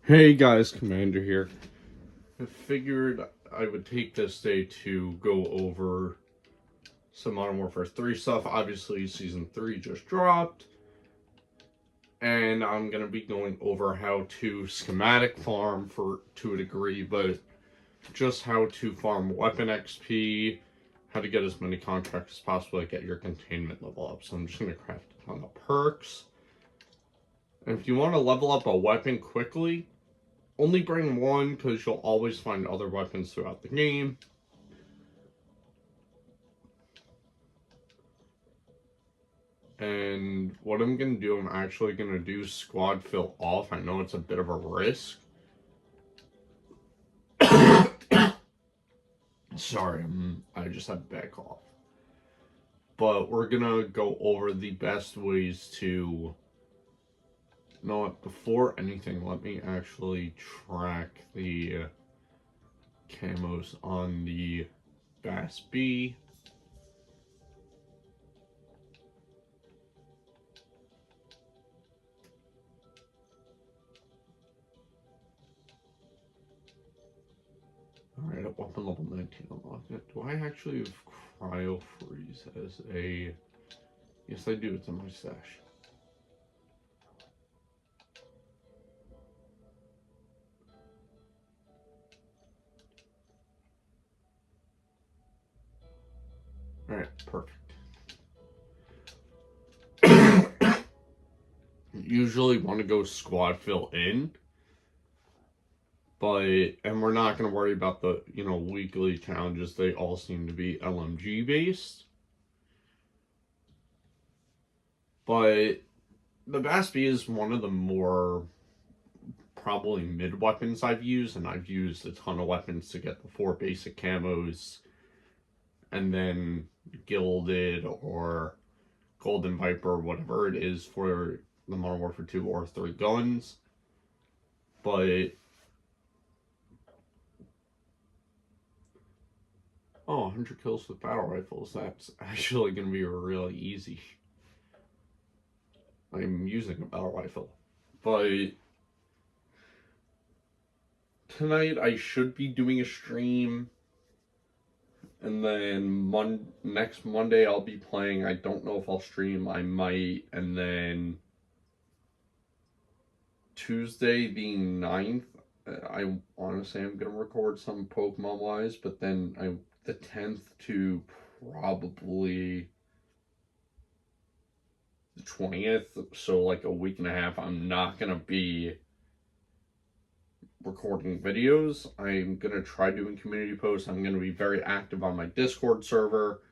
Hey guys, Commander here. I figured I would take this day to go over some Modern Warfare 3 stuff. Obviously, Season 3 just dropped, and I'm going to be going over how to schematic farm to a degree, but just how to farm weapon XP, how to get as many contracts as possible to get your containment level up. So I'm just going to craft a ton of perks. And if you want to level up a weapon quickly, only bring one because you'll always find other weapons throughout the game. And what I'm going to do, I'm actually going to do squad fill off. I know it's a bit of a risk. Sorry, I just had a bad cough. But we're going to go over the best ways to... You know what, before anything, let me actually track the camos on the Bass B. Alright, at weapon level 19 unlocked it. Do I actually have cryo freeze as a... Yes, I do. It's in my stash. Alright, perfect. Usually want to go squad fill in, and we're not going to worry about the, weekly challenges. They all seem to be LMG based. But the Basby is one of the more probably mid weapons I've used, and I've used a ton of weapons to get the 4 basic camos and then Gilded or Golden Viper, whatever it is for the Modern Warfare 2 or 3 guns. But 100 kills with battle rifles. That's actually going to be really easy. I'm using a battle rifle. But tonight I should be doing a stream. And then next Monday I'll be playing. I don't know if I'll stream. I might. And then Tuesday the 9th, I honestly am going to record some Pokemon wise. But then the 10th to probably the 20th, so like a week and a half, I'm not going to be recording videos. I'm going to try doing community posts. I'm going to be very active on my Discord server.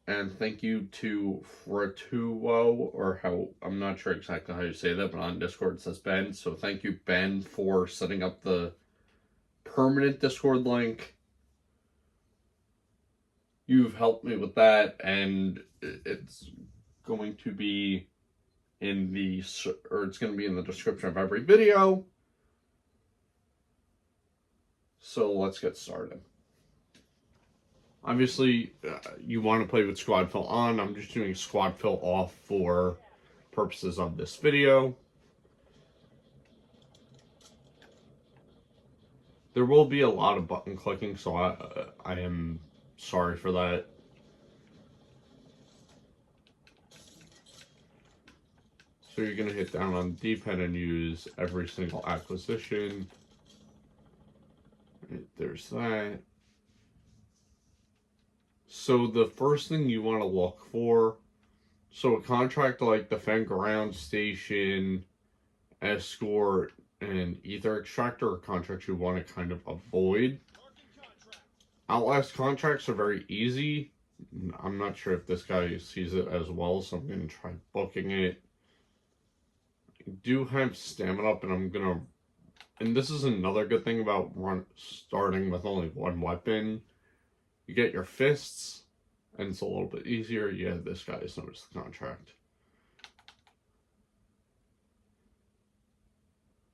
And thank you to Fratuo, or how, I'm not sure exactly how you say that, but on Discord it says Ben. So thank you, Ben, for setting up the permanent Discord link. You've helped me with that, and it's going to be it's going to be in the description of every video. So let's get started. Obviously, you want to play with squad fill on. I'm just doing squad fill off for purposes of this video. There will be a lot of button clicking, so I am sorry for that. So you're going to hit down on the D-pad and use every single acquisition. There's that. So the first thing you want to look for, so a contract like Defend Ground Station, Escort, and Ether Extractor are contracts you want to kind of avoid. Outlast contracts are very easy. I'm not sure if this guy sees it as well, so I'm going to try booking it. I do have stamina up, and I'm going to... And this is another good thing about starting with only one weapon. You get your fists, and it's a little bit easier. Yeah, this guy has noticed the contract.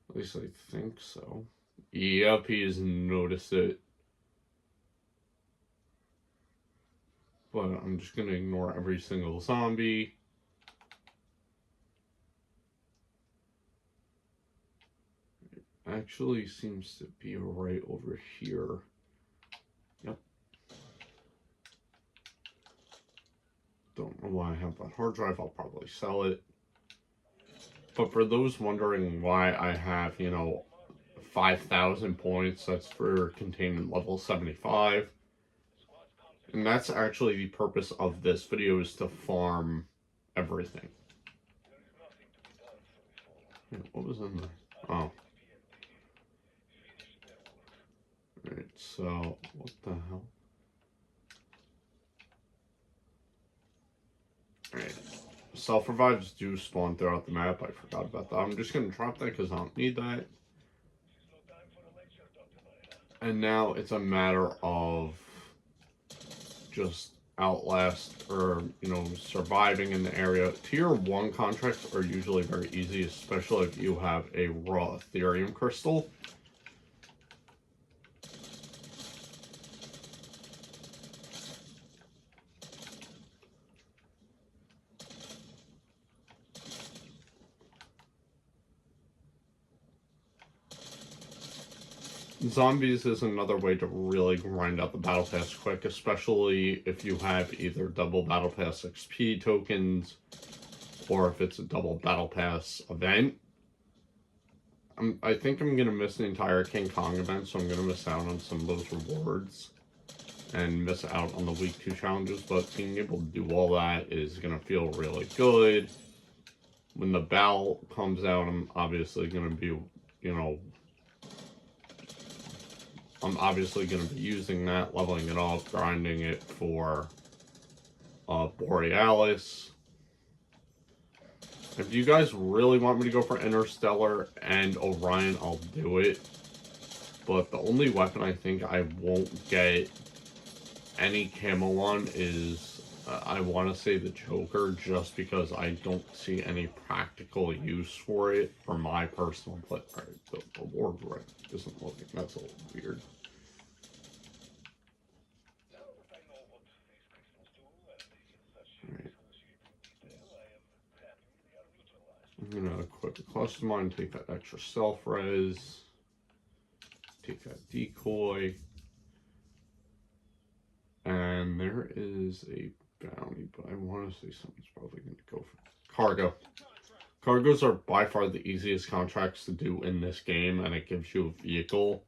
At least I think so. Yep, he has noticed it. But I'm just going to ignore every single zombie. actually seems to be right over here. Yep. Don't know why I have that hard drive. I'll probably sell it. But for those wondering why I have, 5,000 points, that's for containment level 75. And that's actually the purpose of this video, is to farm everything. What was in there? Oh. Alright, so, what the hell? Alright. Self-revives do spawn throughout the map. I forgot about that. I'm just going to drop that because I don't need that. And now it's a matter of just outlast, or, surviving in the area. Tier 1 contracts are usually very easy, especially if you have a raw Ethereum crystal. Zombies is another way to really grind out the battle pass quick, especially if you have either double battle pass XP tokens or if it's a double battle pass event. I think I'm going to miss the entire King Kong event, so I'm going to miss out on some of those rewards and miss out on the week 2 challenges, but being able to do all that is going to feel really good. When the bell comes out, I'm obviously going to be, I'm obviously going to be using that, leveling it up, grinding it for Borealis. If you guys really want me to go for Interstellar and Orion, I'll do it. But the only weapon I think I won't get any camo on is, I want to say the Joker, just because I don't see any practical use for it for my personal play. Alright, the ward right isn't looking, that's a little weird. Alright. I'm gonna equip the cluster mine, take that extra self-res, take that decoy, and there is a bounty, but I want to say something's probably going to go for cargo. Cargos are by far the easiest contracts to do in this game, and it gives you a vehicle.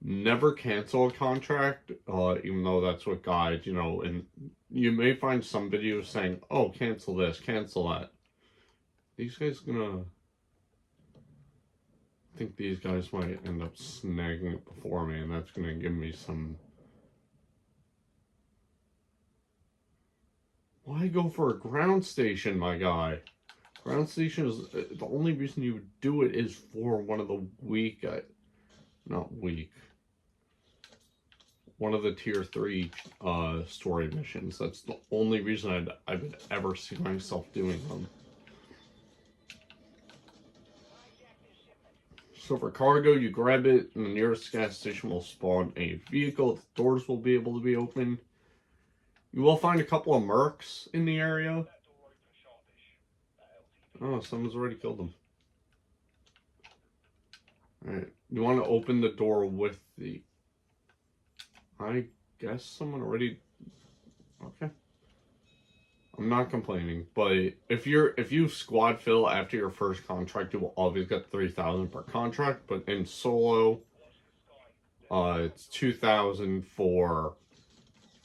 Never cancel a contract, even though that's what guides, and you may find some videos saying, oh, cancel this, cancel that. These guys gonna... I think these guys might end up snagging it before me, and that's gonna give me some... Why go for a ground station, my guy? Ground station is... The only reason you would do it is for one of the weak... not weak. One of the tier 3 story missions. That's the only reason I would ever see myself doing them. So for cargo, you grab it, and the nearest gas station will spawn a vehicle. The doors will be able to be opened. You will find a couple of mercs in the area. Oh, someone's already killed them. Alright, you want to open the door with the... I guess someone already... Okay. I'm not complaining, but if you squad fill after your first contract, you will always get 3,000 per contract, but in solo, it's 2,000 for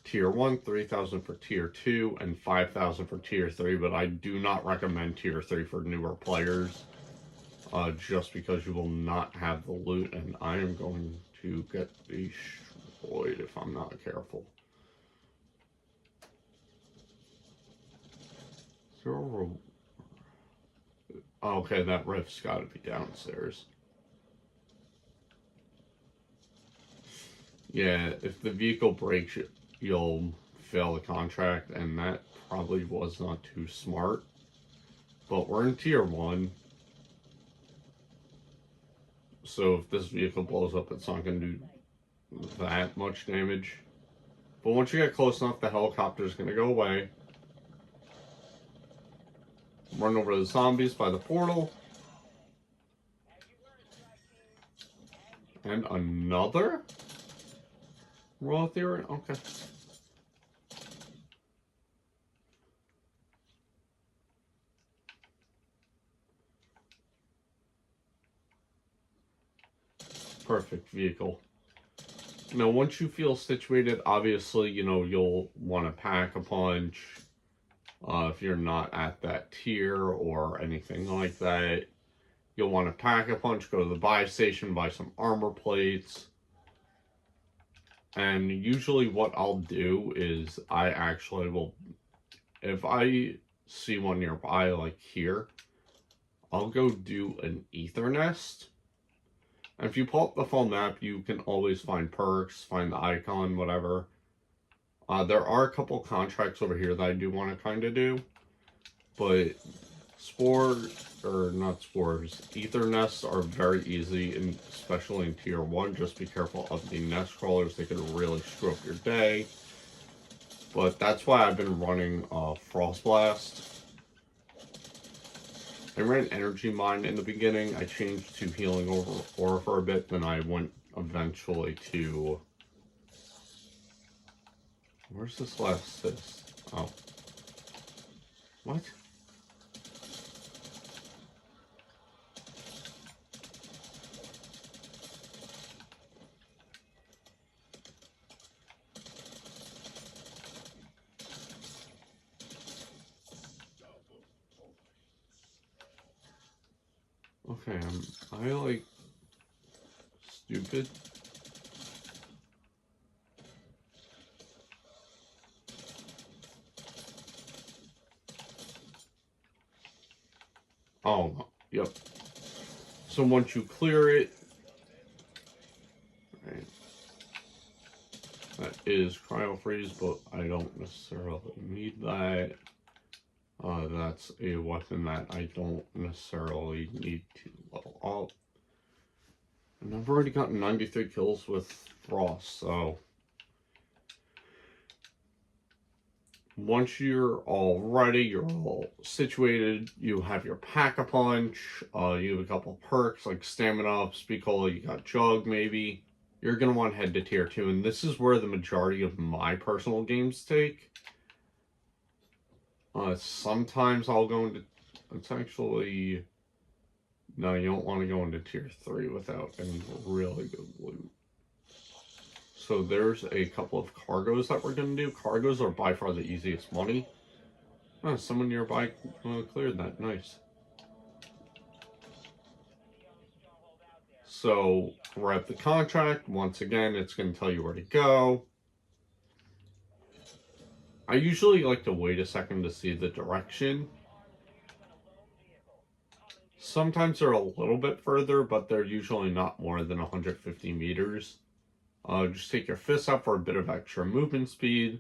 tier 1, 3,000 for tier 2, and 5,000 for tier 3, but I do not recommend tier 3 for newer players, just because you will not have the loot, and I am going to get destroyed if I'm not careful. Okay, that rift's got to be downstairs. Yeah, if the vehicle breaks, you'll fail the contract, and that probably was not too smart. But we're in tier 1. So if this vehicle blows up, it's not going to do that much damage. But once you get close enough, the helicopter's going to go away. Run over to the zombies by the portal. And another raw theory? Okay. Perfect vehicle. Now, once you feel situated, obviously, you know, you'll want to pack a punch. If you're not at that tier or anything like that, you'll want to pack a punch, go to the buy station, buy some armor plates. And usually what I'll do is I actually will, if I see one nearby, like here, I'll go do an ether nest. And if you pull up the full map, you can always find perks, find the icon, whatever. There are a couple contracts over here that I do want to kind of do. But ether nests are very easy, and especially in tier 1. Just be careful of the nest crawlers. They could really screw up your day. But that's why I've been running Frost Blast. I ran Energy Mine in the beginning. I changed to Healing Aura for a bit, then I went eventually to... Where's this last assist? Oh. What? Okay, am I like stupid? Oh, yep. So once you clear it, right, that is cryo freeze, but I don't necessarily need that. That's a weapon that I don't necessarily need to level up. And I've already gotten 93 kills with Frost, so once you're all ready, you're all situated, you have your Pack-a-Punch, you have a couple perks like Stamina Up, Speed Cola, you got Jug maybe, you're going to want to head to tier 2, and this is where the majority of my personal games take. Sometimes I'll go into, it's actually, no, you don't want to go into tier 3 without any really good loot. So there's a couple of cargoes that we're going to do. Cargoes are by far the easiest money. Oh, someone nearby cleared that. Nice. So we're at the contract. Once again, it's going to tell you where to go. I usually like to wait a second to see the direction. Sometimes they're a little bit further, but they're usually not more than 150 meters. Just take your fists out for a bit of extra movement speed.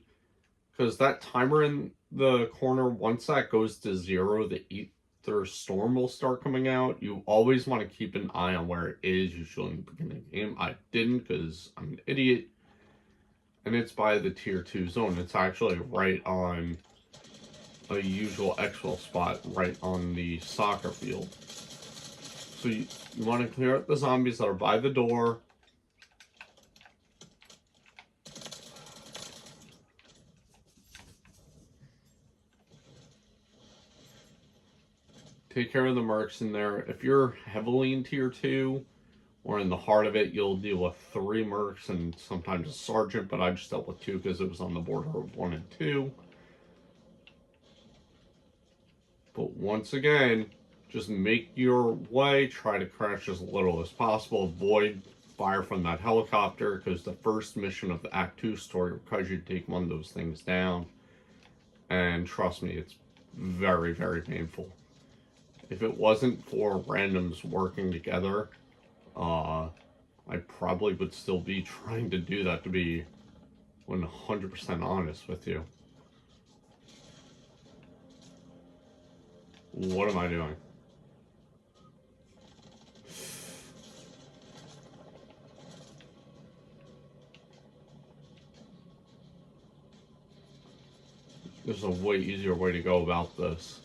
Because that timer in the corner, once that goes to 0, the ether storm will start coming out. You always want to keep an eye on where it is, usually in the beginning of the game. I didn't because I'm an idiot. And it's by the tier 2 zone. It's actually right on a usual exfil spot, right on the soccer field. So you want to clear out the zombies that are by the door. Take care of the mercs in there. If you're heavily in tier 2 or in the heart of it, you'll deal with 3 mercs and sometimes a sergeant, but I just dealt with 2 because it was on the border of 1 and 2. But once again, just make your way, try to crash as little as possible, avoid fire from that helicopter, because the first mission of the Act 2 story requires you to take one of those things down. And trust me, it's very, very painful. If it wasn't for randoms working together, I probably would still be trying to do that, to be 100% honest with you. What am I doing? There's a way easier way to go about this.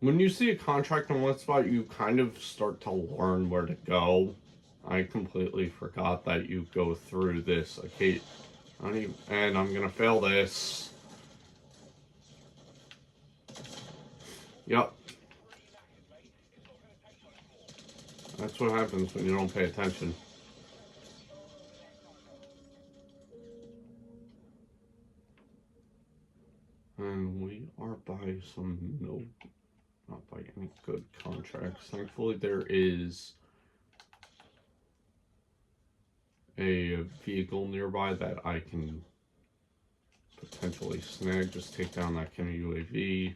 when you see a contract in one spot, you kind of start to learn where to go. I completely forgot that you go through this. Okay, and I'm gonna fail this. Yep. That's what happens when you don't pay attention. And we are by some not by any good contracts. Thankfully, there is a vehicle nearby that I can potentially snag. Just take down that Kenny UAV.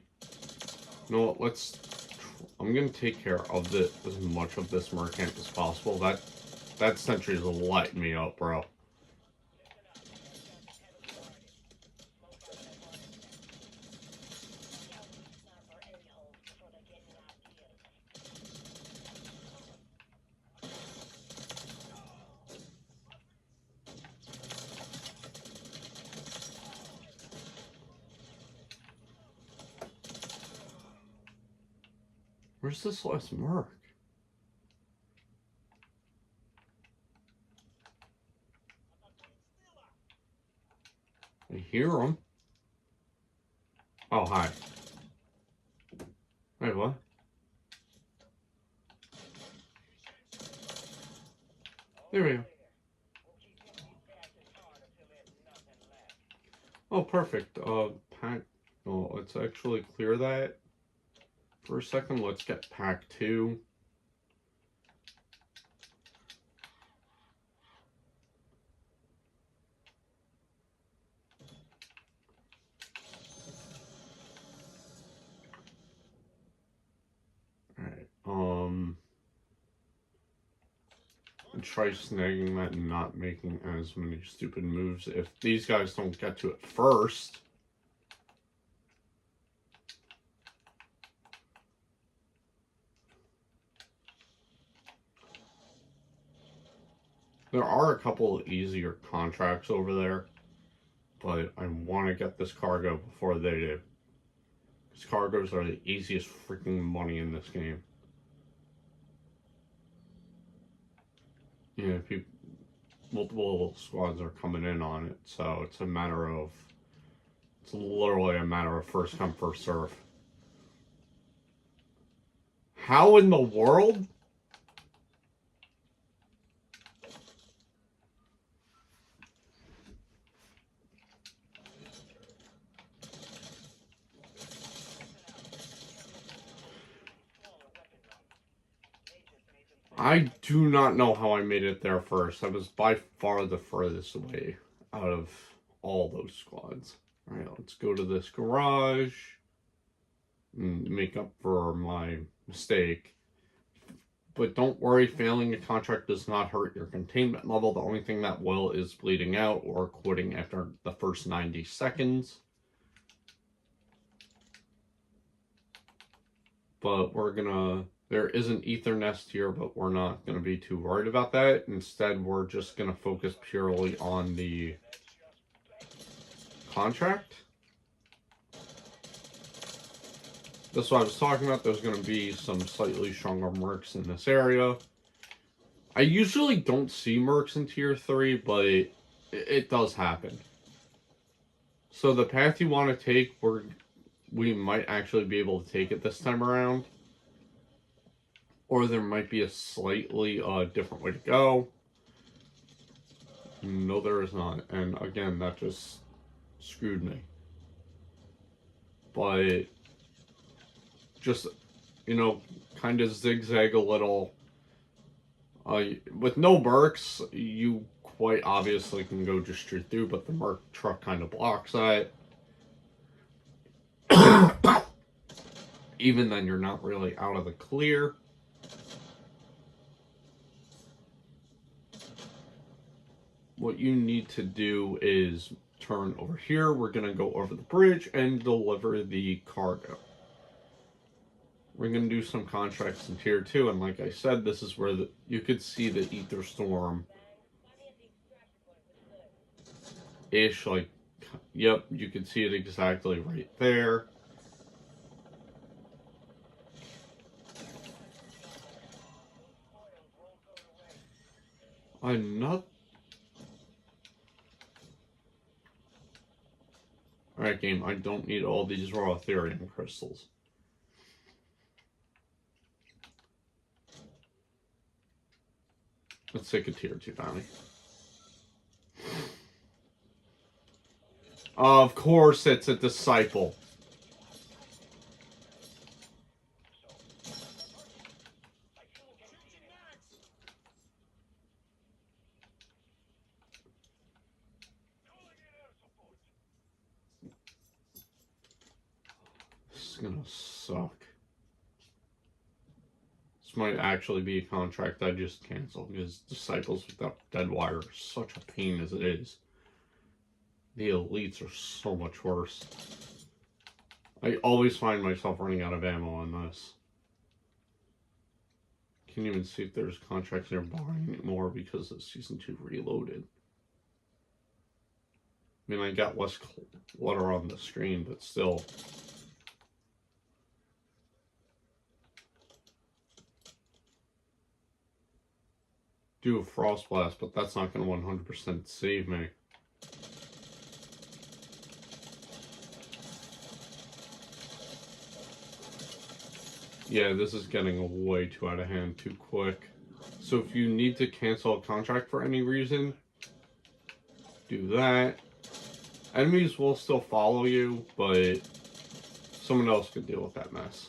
You know what? I'm gonna take care of as much of this mercant as possible. That sentry is lighting me up, bro. Where's this last merc? I hear him. Oh, hi. Wait, what? There we go. Oh, perfect. Pack. Oh, let's actually clear that for a second. Let's get pack 2. Alright, and try snagging that and not making as many stupid moves. If these guys don't get to it first, there are a couple of easier contracts over there, but I want to get this cargo before they do. Because cargoes are the easiest freaking money in this game. Yeah, multiple squads are coming in on it, so it's literally a matter of first come, first serve. How in the world? I do not know how I made it there first. I was by far the furthest away out of all those squads. Alright, let's go to this garage and make up for my mistake. But don't worry, failing a contract does not hurt your containment level. The only thing that will is bleeding out or quitting after the first 90 seconds. But there is an ether nest here, but we're not gonna be too worried about that. Instead, we're just gonna focus purely on the contract. That's what I was talking about. There's gonna be some slightly stronger mercs in this area. I usually don't see mercs in tier 3, but it does happen. So the path you want to take, we might actually be able to take it this time around. Or there might be a slightly different way to go. No, there is not. And again, that just screwed me. But just, kind of zigzag a little. With no mercs, you quite obviously can go just straight through, but the merc truck kind of blocks that. Even then, you're not really out of the clear. What you need to do is turn over here. We're going to go over the bridge and deliver the cargo. We're going to do some contracts in tier 2, and like I said, this is where you could see the ether storm ish, like, yep, you can see it exactly right there. I'm not. Alright, game, I don't need all these raw Ethereum crystals. Let's take a tier 2 bounty. Of course, it's a disciple. This is gonna suck. This might actually be a contract I just canceled because disciples without dead wire are such a pain as it is. The elites are so much worse. I always find myself running out of ammo on this. Can't even see if there's contracts nearby anymore because of Season 2 Reloaded. I mean, I got less clutter on the screen, but still. Do a Frost Blast, but that's not going to 100% save me. Yeah, this is getting way too out of hand too quick. So if you need to cancel a contract for any reason, do that. Enemies will still follow you, but someone else could deal with that mess.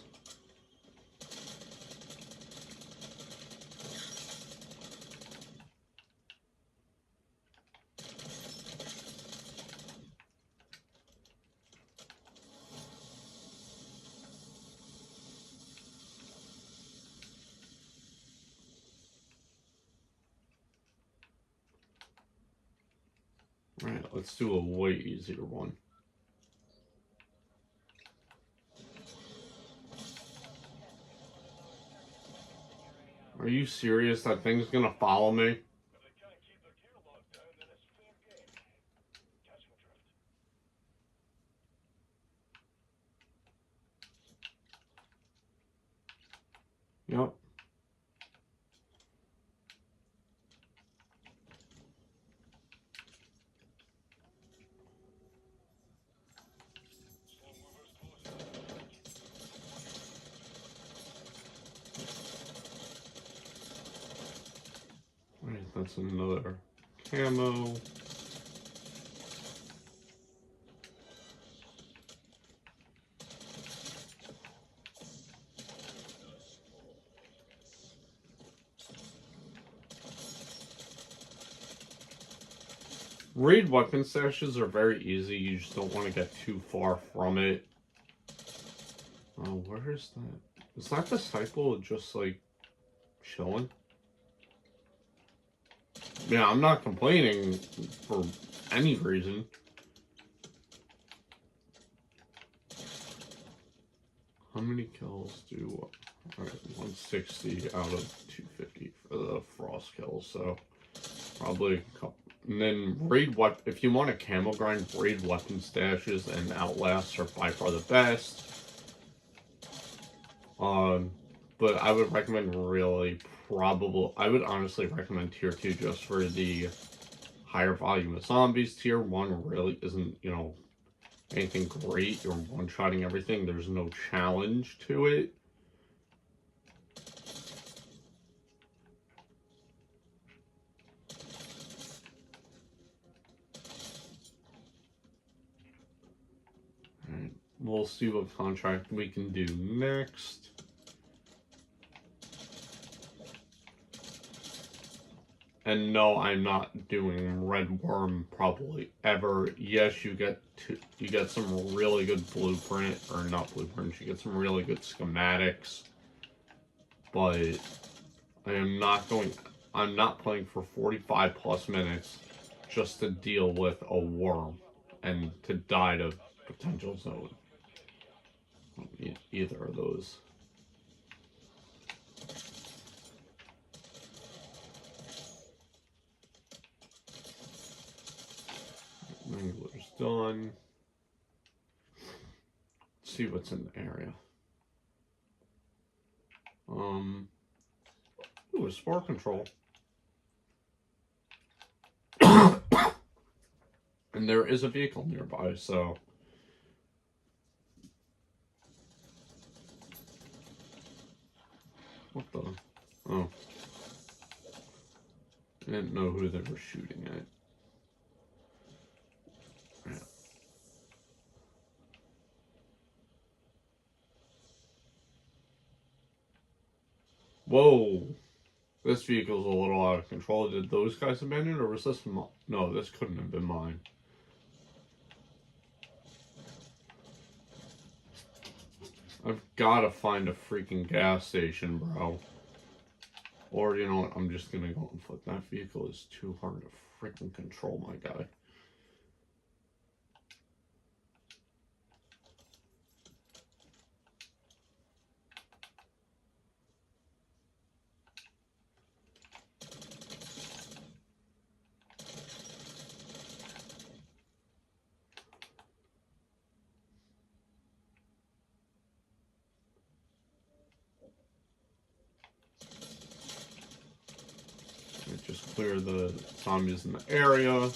Alright, let's do a way easier one. Are you serious? That thing's gonna follow me? Yep. Alright, that's another camo. Raid weapon stashes are very easy, you just don't want to get too far from it. Oh, where is that? Is that disciple just like chilling? Yeah, I'm not complaining for any reason. How many kills do... Alright, 160 out of 250 for the frost kills, so probably a couple. And then raid weapon, if you want a camo grind, raid weapon stashes and outlasts are by far the best. But I would recommend I would honestly recommend tier 2 just for the higher volume of zombies. Tier 1 really isn't, you know, anything great. You're one-shotting everything. There's no challenge to it. Alright, we'll see what contract we can do next. And no, I'm not doing red worm probably ever. Yes, you get some really good blueprint, or not blueprints, you get some really good schematics. But I'm not playing for 45 plus minutes just to deal with a worm and to die to potential zone. Either of those. Wrangler's done. Let's see what's in the area. Ooh, a spore control. And there is a vehicle nearby, so... What the... Oh. I didn't know who they were shooting at. Yeah. Whoa! This vehicle's a little out of control. Did those guys abandon it, or was this... No, this couldn't have been mine. I've got to find a freaking gas station, bro. Or, you know what, I'm just gonna go on foot. That vehicle is too hard to freaking control, my guy. Just clear the zombies in the area.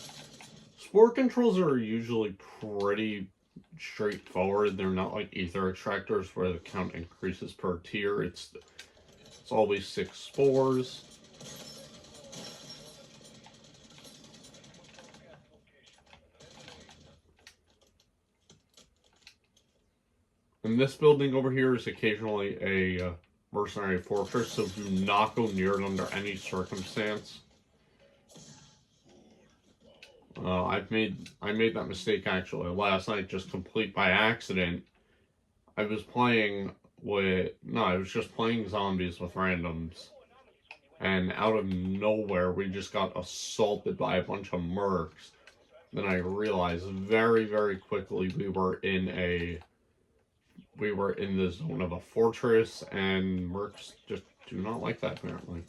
Spore controls are usually pretty straightforward. They're not like ether extractors where the count increases per tier. It's always 6 spores. And this building over here is occasionally a mercenary fortress, so do not go near it under any circumstance. I made that mistake actually last night, just complete by accident. I was just playing zombies with randoms, and out of nowhere we just got assaulted by a bunch of mercs. Then I realized very, very quickly we were in the zone of a fortress, and mercs just do not like that apparently.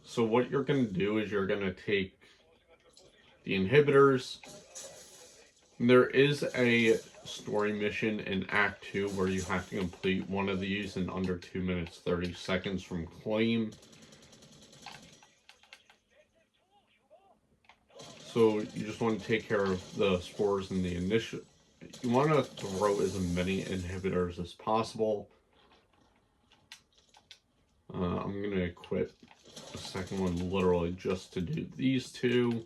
So what you're going to do is you're going to take the inhibitors. There is a story mission in Act 2 where you have to complete one of these in under 2 minutes 30 seconds from claim. So you just want to take care of the spores in the initial. You want to throw as many inhibitors as possible. I'm going to equip the second one literally just to do these two.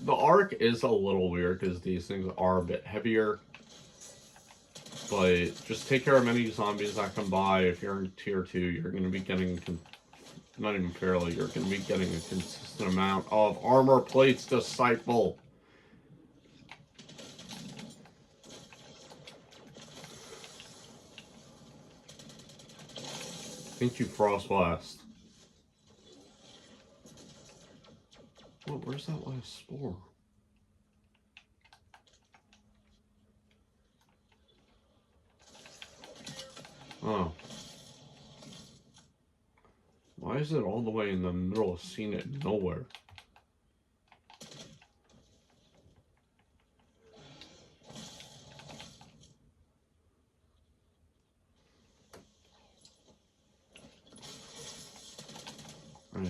The arc is a little weird because these things are a bit heavier. But just take care of any zombies that come by. If you're in tier 2, you're going to be getting, not even fairly, you're going to be getting a consistent amount of armor plates, Disciple. Thank you, Frostblast. Oh, where's that last spore? Oh. Why is it all the way in the middle of seeing it nowhere? Right.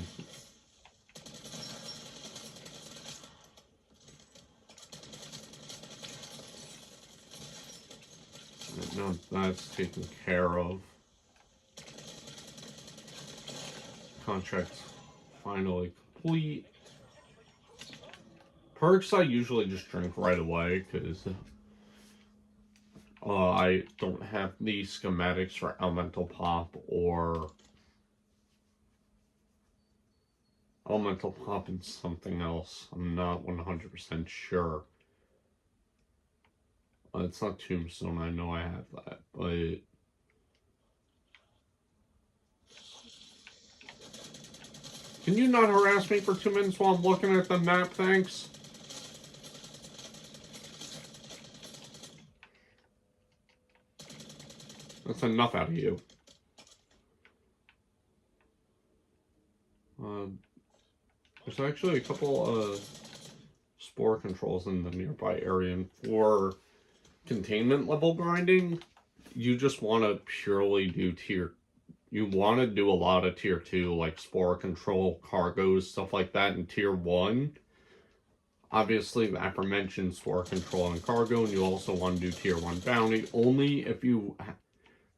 Now that's taken care of. Contract's finally complete. Perks I usually just drink right away because I don't have the schematics for Elemental Pop or Elemental Pop and something else. I'm not 100% sure. It's not Tombstone, I know I have that, but... Can you not harass me for 2 minutes while I'm looking at the map, thanks? That's enough out of you. There's actually a couple of spore controls in the nearby area, and for containment level grinding, you just want to purely do tier you want to do a lot of tier 2, like spore control, cargoes, stuff like that in tier 1. Obviously, the aforementioned spore control and cargo, and you also want to do tier 1 bounty. Only if you...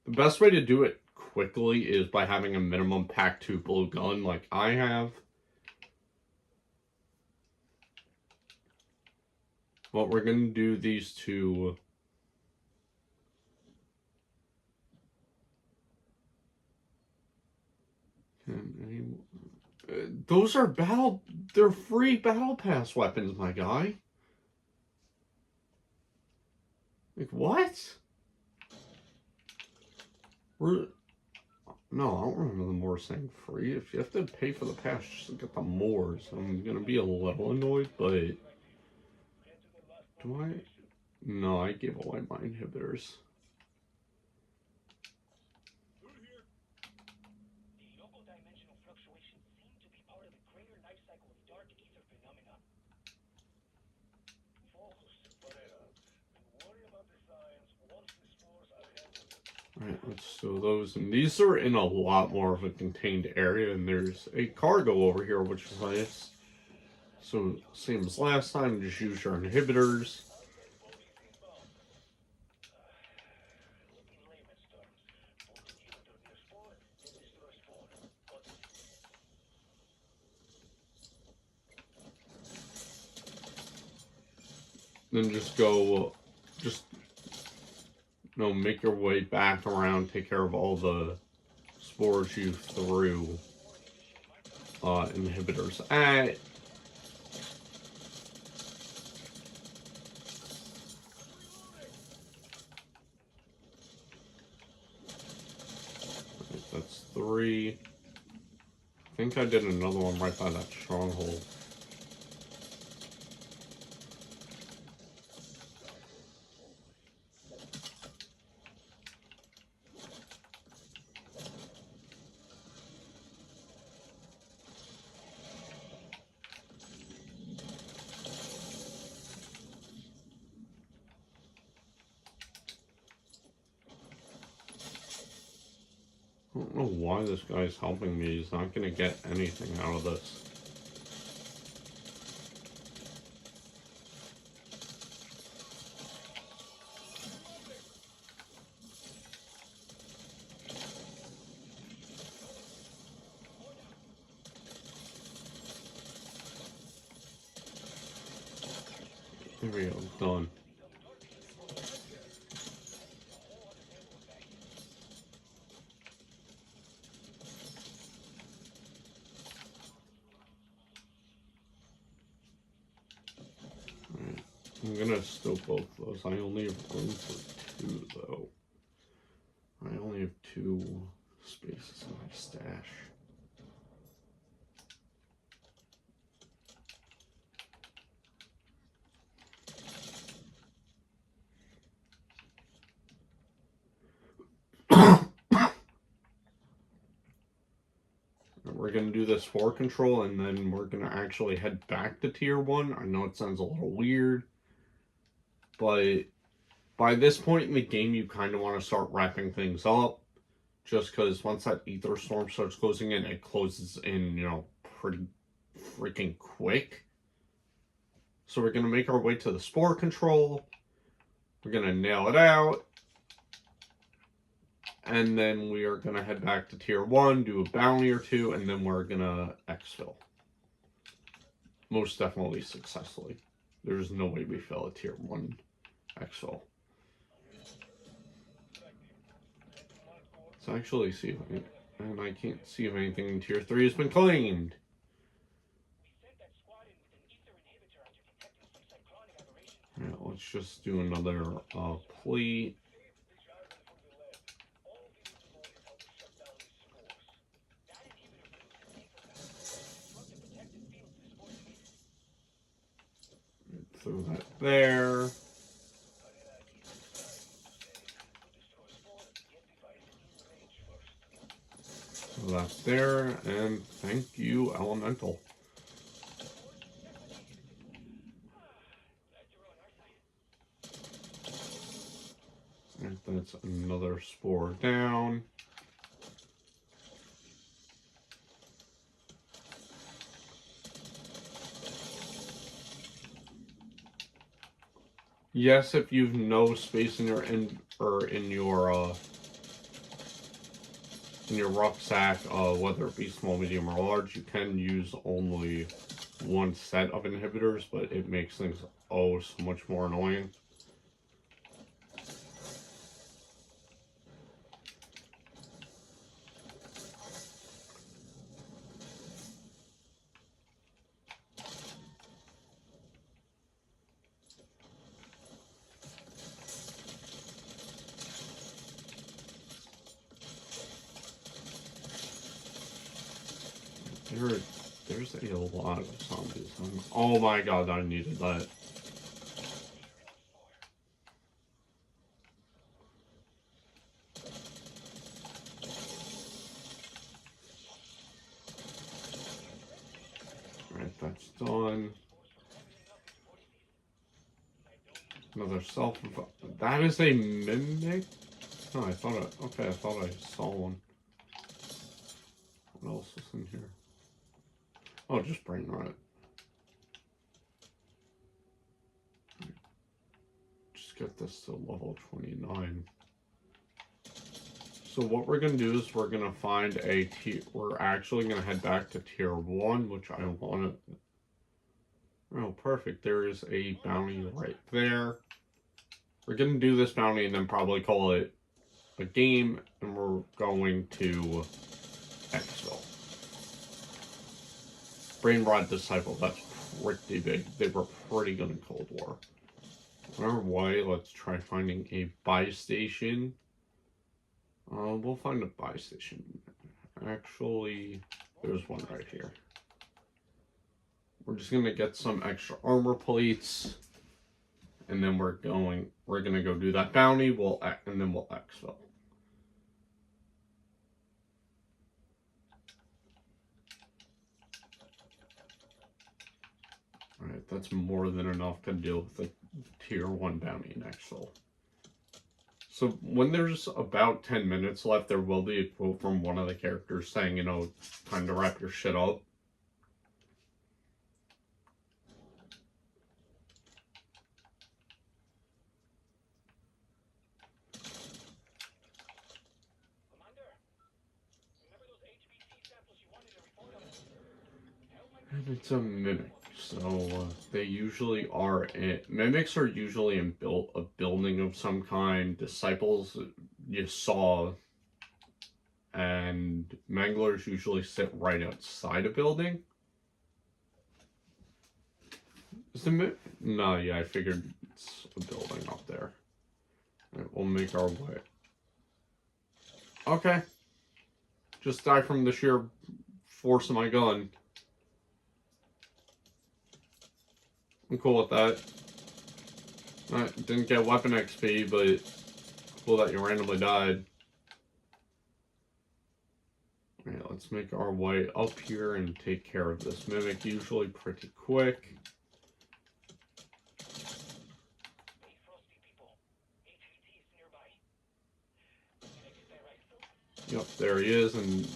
The best way to do it quickly is by having a minimum pack 2 blue gun like I have. But we're going to do these two... Those are they're free battle pass weapons, my guy. Like, what? No, I don't remember the Moors saying free. If you have to pay for the pass just to get the Moors, I'm gonna be a little annoyed, but... Do I? No, I gave away my inhibitors. Alright, let's do those. And these are in a lot more of a contained area, and there's a cargo over here, which is nice. So, same as last time, just use your inhibitors. Then just go, make your way back around, take care of all the spores you threw inhibitors at. Right, that's 3. I think I did another one right by that stronghold. I don't know why this guy's helping me. He's not going to get anything out of this. There we go. Done. I'm gonna steal both those. I only have room for 2, though. I only have 2 spaces in my stash. We're gonna do this 4 control, and then we're gonna actually head back to tier 1. I know it sounds a little weird, but by this point in the game, you kind of want to start wrapping things up, just because once that ether storm starts closing in, it closes in, pretty freaking quick. So we're going to make our way to the spore control. We're going to nail it out. And then we are going to head back to tier 1, do a bounty or 2, and then we're going to exfil. Most definitely successfully. There's no way we fail a tier 1 exfil. Let's actually see if I can't see if anything in tier 3 has been claimed. Alright, let's just do another plea. Throw that there. So that's there, and thank you, Elemental. And that's another spore down. Yes, if you've no space in your in your rucksack, whether it be small, medium, or large, you can use only one set of inhibitors, but it makes things oh so much more annoying. There's a lot of zombies. Oh my god, I needed that. Alright, that's done. Another self. That is a mimic? Oh, I thought okay, I thought I saw one. What else is in here? Oh, just brain rot. Just get this to level 29. So what we're going to do is we're going to find a tier. We're actually going to head back to tier 1, which I want to... Oh, perfect. There is a bounty right there. We're going to do this bounty and then probably call it a game, and we're going to Exfil. Brain Rot Disciple, that's pretty big. They were pretty good in Cold War. On our way, let's try finding a buy station. We'll find a buy station. Actually, there's one right here. We're just gonna get some extra armor plates, and then we're gonna go do that bounty. And then we'll exfil. All right, that's more than enough to deal with the tier 1 bounty in exfil. So when there's about 10 minutes left, there will be a quote from one of the characters saying, you know, time to wrap your shit up. And it's a mimic, so they usually are mimics are usually in a building of some kind. Disciples you saw, and manglers usually sit right outside a building. Is the mimic? No, yeah, I figured it's a building up there. All right, we'll make our way. Okay, just die from the sheer force of my gun. I'm cool with that. I didn't get weapon XP, but cool that you randomly died. Alright, let's make our way up here and take care of this mimic, usually pretty quick. Yep, there he is, and...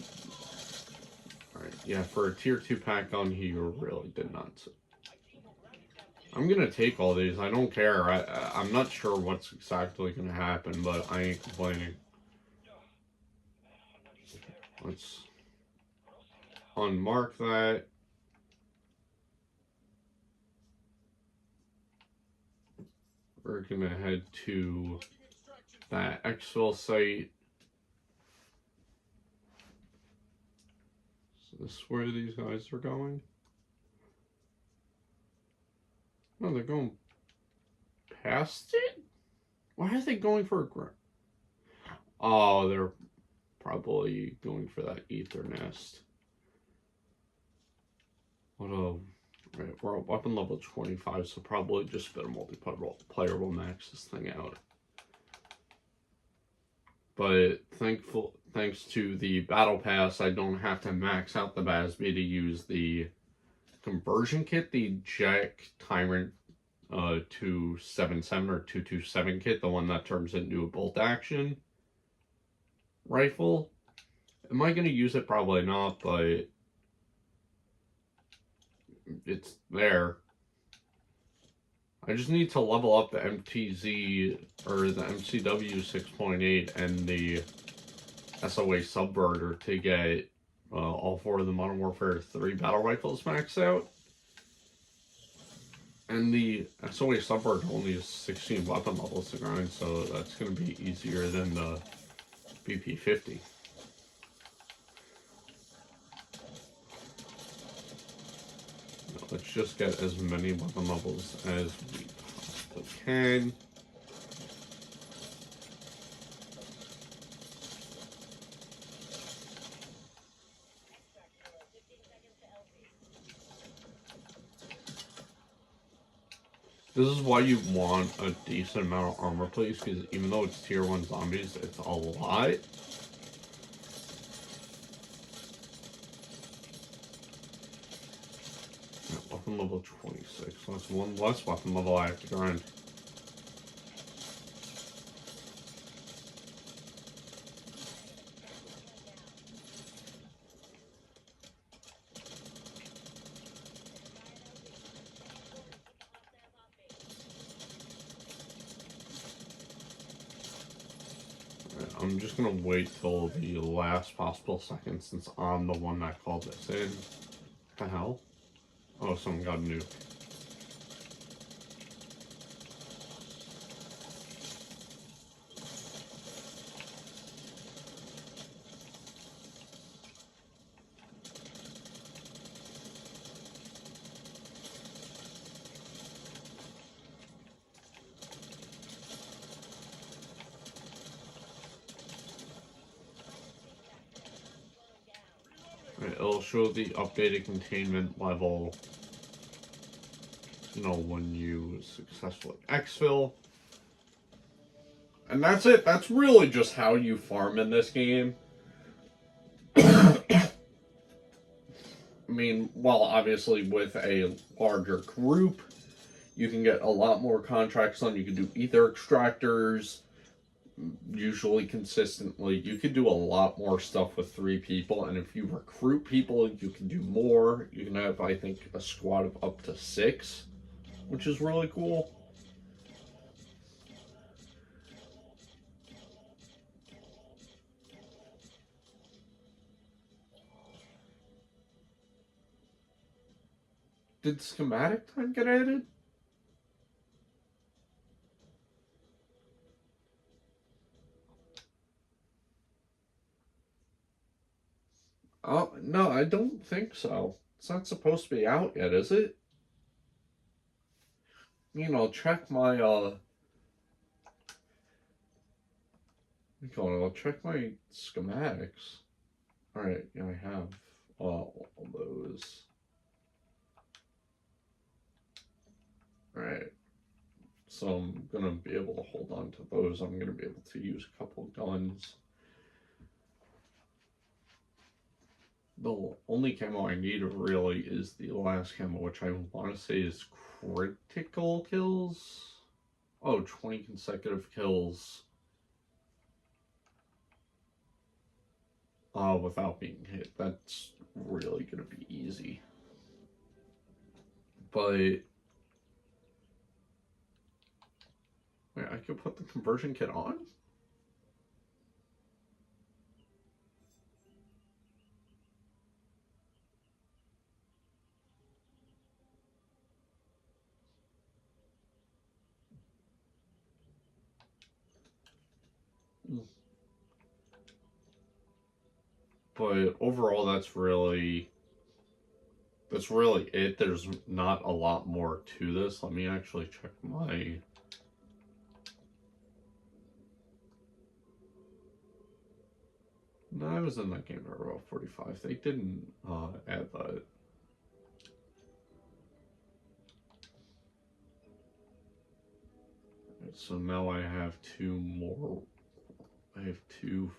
Alright, yeah, for a tier 2 pack gun, he really did not. I'm gonna take all these. I don't care. I'm not sure what's exactly gonna happen, but I ain't complaining. Let's unmark that. We're gonna head to that exfil site. So this is where these guys are going. No, they're going past it? Why are they going for a ground? Oh, they're probably going for that ether nest. What a... Right, we're at weapon level 25, so probably just better multiplayer will max this thing out. But thanks to the battle pass, I don't have to max out the BASB to use the conversion kit, the Jack Tyrant 277 or 227 kit, the one that turns into a bolt action rifle. Am I going to use it? Probably not, but it's there. I just need to level up the MTZ, or the MCW 6.8 and the SOA Subverter to get all 4 of the Modern Warfare 3 battle rifles maxed out. And the SOA Subverter only has 16 weapon levels to grind, so that's going to be easier than the BP-50. Let's just get as many weapon levels as we possibly can. This is why you want a decent amount of armor plates, because even though it's tier 1 zombies, it's a lot. Weapon level 26. That's one less weapon level I have to grind. I'm just gonna wait till the last possible second since I'm the one that called this in. What the hell? Oh, someone got a nuke. It'll show the updated containment level, you know, when you successfully exfil. And that's it. That's really just how you farm in this game. I mean, well, obviously with a larger group, you can get a lot more contracts done. You can do ether extractors, usually consistently. You can do a lot more stuff with 3 people, and if you recruit people, you can do more. You can have, I think, a squad of up to 6, which is really cool. Did schematic time get added? Oh, no, I don't think so. It's not supposed to be out yet, is it? You know, check my, I'll check my schematics. Alright, yeah, I have all those. Alright. So I'm gonna be able to hold on to those. I'm gonna be able to use a couple guns. The only camo I need really is the last camo, which I want to say is critical kills. Oh, 20 consecutive kills. Without being hit. That's really gonna be easy. But wait, I could put the conversion kit on? But overall, that's really it. There's not a lot more to this. Let me actually check my... No, I was in that game at Row 45. They didn't add that. So now I have 2 more. I have 2,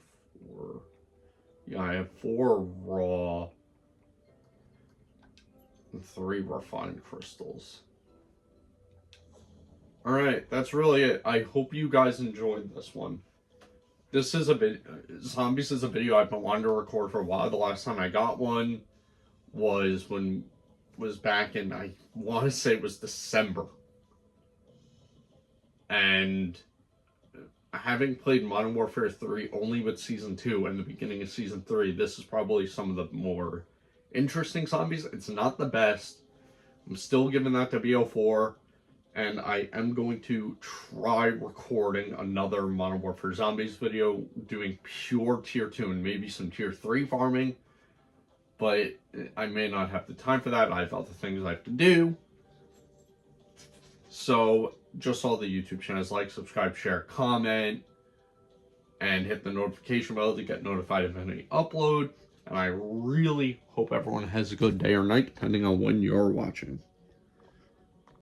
4. Yeah, I have 4 raw and 3 refined crystals. Alright, that's really it. I hope you guys enjoyed this one. This is a bit... Zombies is a video I've been wanting to record for a while. The last time I got one was back in, I want to say it was December. And having played Modern Warfare 3 only with Season 2 and the beginning of Season 3, this is probably some of the more interesting zombies. It's not the best. I'm still giving that to BO4. And I am going to try recording another Modern Warfare Zombies video, doing pure Tier 2 and maybe some Tier 3 farming. But I may not have the time for that. I have other things I have to do. So, just all the YouTube channels, like, subscribe, share, comment, and hit the notification bell to get notified of any upload. And I really hope everyone has a good day or night, depending on when you're watching.